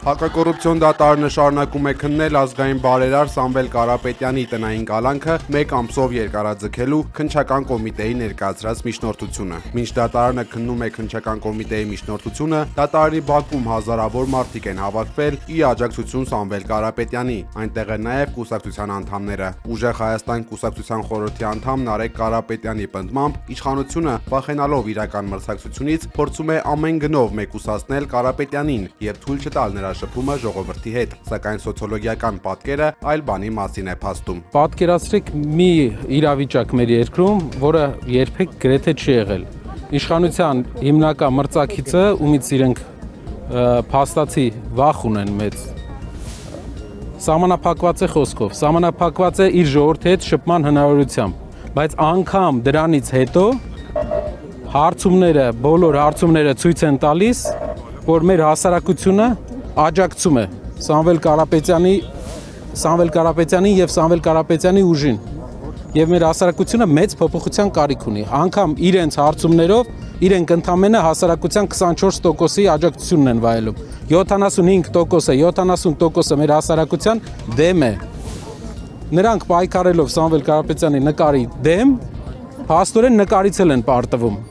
Հակակոռուպցիոն դատարանը շարունակում է քննել ազգային բարերար Սամվել Կարապետյանի տնային կալանքը 1 ամսով երկարաձգելու քննչական կոմիտեի ներկայացրած միջնորդությունը։ Մինչ դատարանը քննում է քննչական կոմիտեի միջնորդությունը, դատարանի բակում հազարավոր մարդիկ են հավաքվել ի աջակցություն Սամվել Կարապետյանի, այնտեղ են նաև կուսակցության անդամները։ Ուժեղ Հայաստան կուսակցության խորհրդի անդամ Նարեկ Կարապետյանի պնդմամբ իշխանությունը վախենալով իրական մրցակցությունից փորձում է ամեն գնով մեկուսացնել Կարապետյանին եւ թույլ չտալ նրա շփումը ժողովրդի հետ, սակայն սոցիոլոգիական պատկերը այլ բանի մասին է փաստում։ Պատկերացրեք մի իրավիճակ մեր երկրում, որը երբեք գրեթե չի եղել։ Իշխանության հիմնական մրցակիցը, ումից իրենք փաստացի վախ ունեն մեծ, սահմանափակված է խոսքով, սահմանափակված է իր ժողովրդի հետ շփման հնարավորությամբ, բայց անգամ դրանից հետո բոլոր հարցումները ցույց են տալիս, որ մեր հասարակությունը աջակցում է Սամվել Կարապետյանի եւ Սամվել Կարապետյանի ուժին։ Եվ մեր հասարակությունը մեծ փոփոխության կարիք ունի։ Անգամ իրենց հարցումներով իրենք ընդամենը հասարակության 24%-ի աջակցությունն են վայելում։ 75%-ը, 70%-ը մեր հասարակության դեմ է։ Նրանք պայքարելով Սամվել Կարապետյանի նկարի դեմ, փաստորեն նկարից էլ են պարտվում։